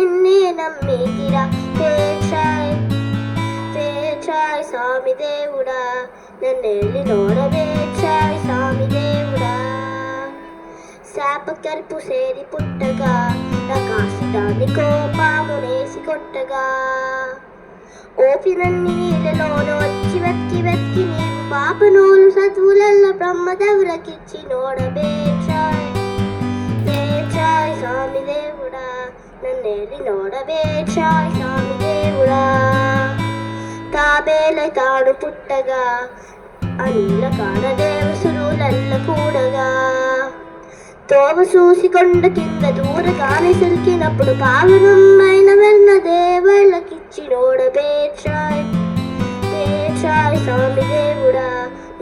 నిన్నే నమ్మితిరా పేచాయ్ పేచాయ్ స్వామి దేవుడా నన్నేలి నోడవేచాయ్ స్వామి దేవుడా శాపకర్పు సేరి పుట్టగా నా కాసిదాన్ని కోపామునేసి కొట్టగా ఓపినన్ని నీళ్ళలోను వచ్చి వెతికి వెతికి నీవు పాపనోలు చదువులల్లో బ్రహ్మదేవులకిచ్చి నోడబేచాయ్ బేచాయ్ స్వామి దేవుడా నన్నేలి నోడబేచాయ్ స్వామి దేవుడా తాబేలై తాడు పుట్టగా అనిల కాడదేవసురులల్ల కూడగా తోవ చూసి కొండ కింద దూరగానే సిలికినప్పుడు పావనమైన వెన్న దేవుళ్ళకిచ్చి నోడబేచాయ్ బేచాయ్ స్వామి దేవుడా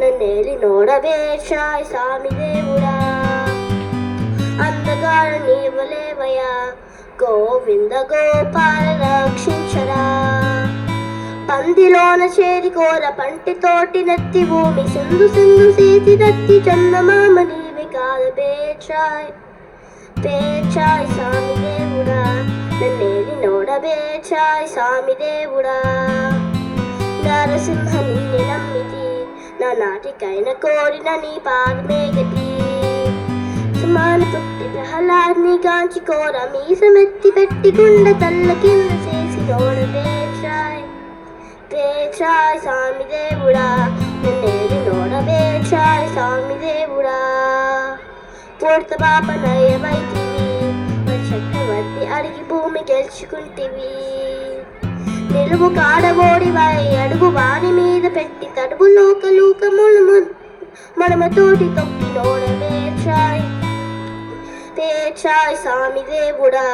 నన్నేలి నోడబేచాయ్ స్వామి దేవుడా అందగాడ నీవలేవయా గోవింద గోపాల రక్షించరా పందిలోన చేరి కోర పంటితోటి నెత్తి భూమి సింధు సింధు చేతి నెత్తి చందమామ నీవి కాదు బేచాయ్ బేచాయ్ స్వామి దేవుడా నన్నేలి నోడబేచాయ్ స్వామి దేవుడా నరసింహ నిన్ను నమ్మితి నా నాటికైన కోరిన నీ పాదమేగతి సుమాన పుట్టి ప్రహ్లాద్ని కాంచి కోర మీసమెత్తి పెట్టి గుండ తల్ల కింద చేసి నోడబేచాయ్ బేచాయ్ స్వామి దేవుడా నన్నేలి నోడబేచాయ్ స్వామి దేవుడా పూర్త పాపనయ్యవైతివి చక్రవర్తి అడిగి భూమి గెలుచుకుంటివి నిలువు కాడబోడివై అడుగు వాణి మీద పెట్టి తడుపు లోకములు మనమతోటి తొక్కి నోడబేచాయ్ బేచాయ్ స్వామి దేవుడా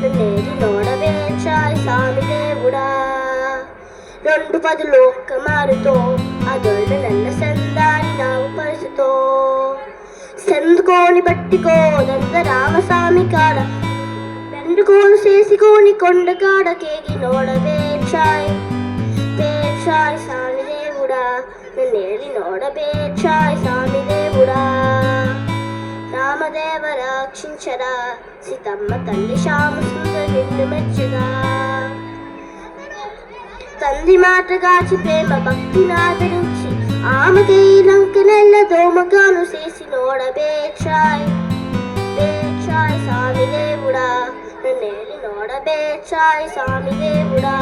నన్నేలి నోడబేచాయ్ స్వామి దేవుడా రెండు పదులు ఒక్క మారుతో అదొల్లు నల్ల సందాని నావు పరుసుతో సందుకోని పట్టికో దంద రామస్వామి కాడ పెండుకోను చేసికోని కొండ కాడ కేగి నోడబేచాయ్ బేచాయ్ స్వామి దేవుడా నన్నేలి నోడబేచాయ్ స్వామి దేవుడా రామదేవ రక్షించరా సీతమ్మ తల్లి శ్యామసుందర నిన్ను మెచ్చగా తండ్రి మాట కాచి ప్రేమ భక్తిని ఆదరించి ఆమెకి లంక నెల్ల దోమగాను చేసి నోడబేచాయ్ బేచాయ్ స్వామి దేవుడా నన్నేలి నోడబేచాయ్ స్వామి దేవుడా